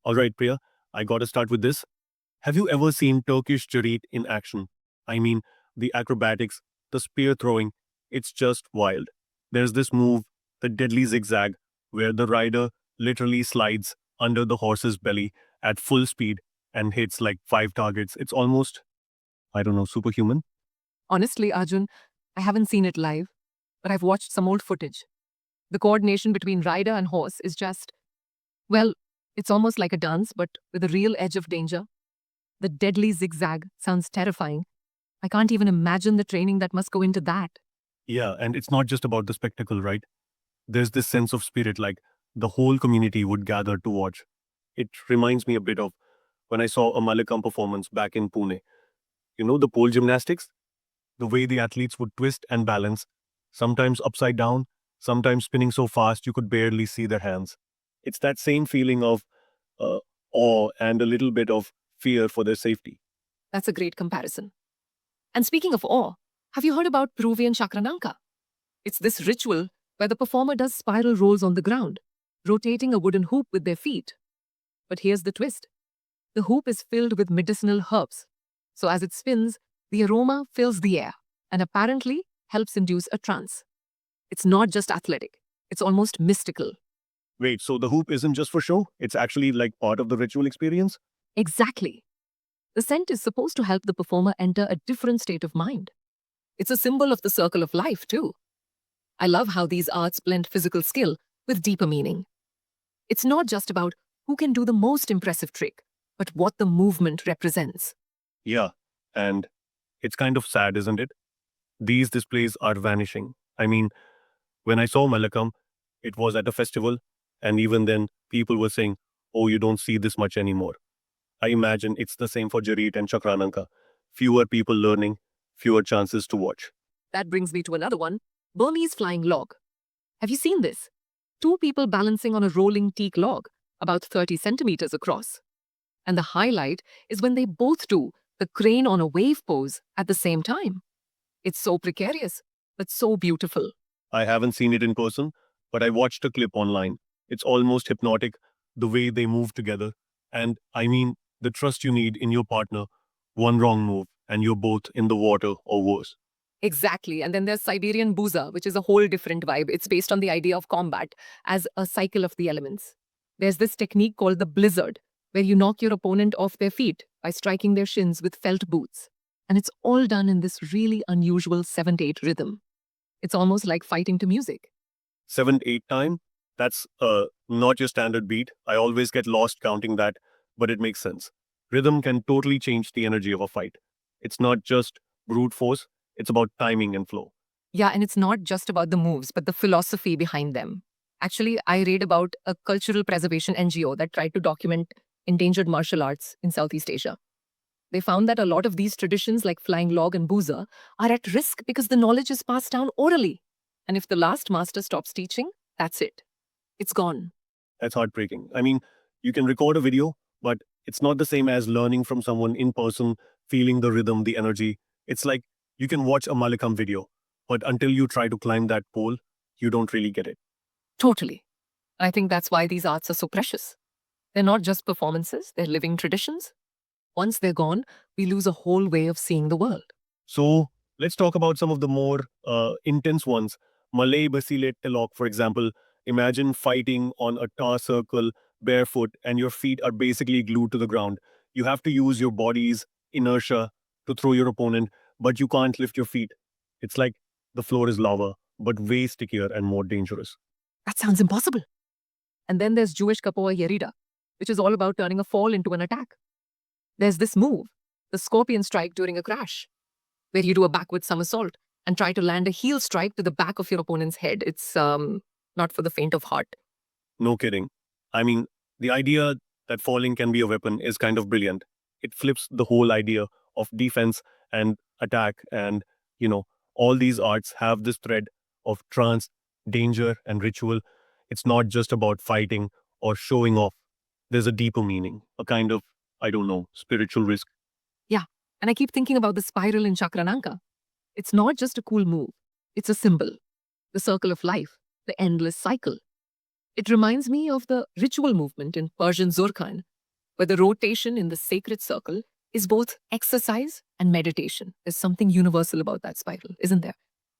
All right, Priya, I gotta start with this. Have you ever seen Turkish Jarit in action? I mean, the acrobatics, the spear throwing, it's just wild. There's this move, the deadly zigzag, where the rider literally slides under the horse's belly at full speed and hits like five targets. It's almost, I don't know, superhuman. Honestly, Arjun, I haven't seen it live, but I've watched some old footage. The coordination between rider and horse is just, well, it's almost like a dance, but with a real edge of danger. The deadly zigzag sounds terrifying. I can't even imagine the training that must go into that. Yeah, and it's not just about the spectacle, right? There's this sense of spirit, like the whole community would gather to watch. It reminds me a bit of when I saw a Malakam performance back in Pune. You know, the pole gymnastics? The way the athletes would twist and balance, sometimes upside down, sometimes spinning so fast you could barely see their hands. It's that same feeling of uh, awe and a little bit of fear for their safety. That's a great comparison. And speaking of awe, have you heard about Peruvian Chakrananka? It's this ritual where the performer does spiral rolls on the ground, rotating a wooden hoop with their feet. But here's the twist. The hoop is filled with medicinal herbs. So as it spins, the aroma fills the air and apparently helps induce a trance. It's not just athletic, it's almost mystical. Wait, so the hoop isn't just for show? It's actually like part of the ritual experience? Exactly. The scent is supposed to help the performer enter a different state of mind. It's a symbol of the circle of life, too. I love how these arts blend physical skill with deeper meaning. It's not just about who can do the most impressive trick, but what the movement represents. Yeah, and it's kind of sad, isn't it? These displays are vanishing. I mean, when I saw Malakam, it was at a festival, and even then, people were saying, oh, you don't see this much anymore. I imagine it's the same for Jarit and Chakrananka. Fewer people learning, fewer chances to watch. That brings me to another one, Burmese flying log. Have you seen this? Two people balancing on a rolling teak log, about 30 centimeters across. And the highlight is when they both do the crane on a wave pose at the same time. It's so precarious, but so beautiful. I haven't seen it in person, but I watched a clip online. It's almost hypnotic, the way they move together. And I mean, the trust you need in your partner. One wrong move, and you're both in the water or worse. Exactly. And then there's Siberian Buza, which is a whole different vibe. It's based on the idea of combat as a cycle of the elements. There's this technique called the blizzard, where you knock your opponent off their feet by striking their shins with felt boots. And it's all done in this really unusual 7/8 rhythm. It's almost like fighting to music. 7, 8 time? That's not your standard beat. I always get lost counting that, but it makes sense. Rhythm can totally change the energy of a fight. It's not just brute force, it's about timing and flow. Yeah, and it's not just about the moves, but the philosophy behind them. Actually, I read about a cultural preservation NGO that tried to document endangered martial arts in Southeast Asia. They found that a lot of these traditions, like flying log and boozer, are at risk because the knowledge is passed down orally. And if the last master stops teaching, that's it. It's gone. That's heartbreaking. I mean, you can record a video, but it's not the same as learning from someone in person, feeling the rhythm, the energy. It's like you can watch a Malakam video, but until you try to climb that pole, you don't really get it. Totally. I think that's why these arts are so precious. They're not just performances, they're living traditions. Once they're gone, we lose a whole way of seeing the world. So let's talk about some of the more intense ones. Malay Basilet Telok, for example. Imagine fighting on a tar circle barefoot and your feet are basically glued to the ground. You have to use your body's inertia to throw your opponent, but you can't lift your feet. It's like the floor is lava, but way stickier and more dangerous. That sounds impossible. And then there's Jewish Capoeira Yerida, which is all about turning a fall into an attack. There's this move, the scorpion strike during a crash, where you do a backward somersault and try to land a heel strike to the back of your opponent's head. It's not for the faint of heart. No kidding. I mean, the idea that falling can be a weapon is kind of brilliant. It flips the whole idea of defense and attack, and, you know, all these arts have this thread of trance, danger, and ritual. It's not just about fighting or showing off. There's a deeper meaning, a kind of, I don't know, spiritual risk. Yeah, and I keep thinking about the spiral in Chakrananka. It's not just a cool move, it's a symbol, the circle of life, the endless cycle. It reminds me of the ritual movement in Persian Zurkhan, where the rotation in the sacred circle is both exercise and meditation. There's something universal about that spiral, isn't there?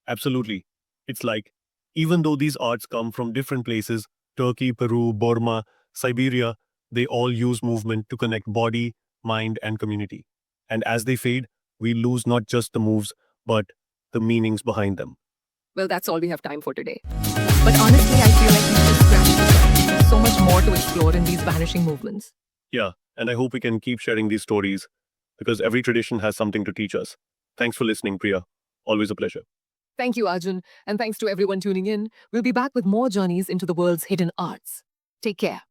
Absolutely. It's like, even though these arts come from different places, Turkey, Peru, Burma, Siberia, they all use movement to connect body, mind, and community. And as they fade, we lose not just the moves, but the meanings behind them. Well, that's all we have time for today. But honestly, I feel like we just scratched the surface. There's so much more to explore in these vanishing movements. Yeah, and I hope we can keep sharing these stories because every tradition has something to teach us. Thanks for listening, Priya. Always a pleasure. Thank you, Arjun, and thanks to everyone tuning in. We'll be back with more journeys into the world's hidden arts. Take care.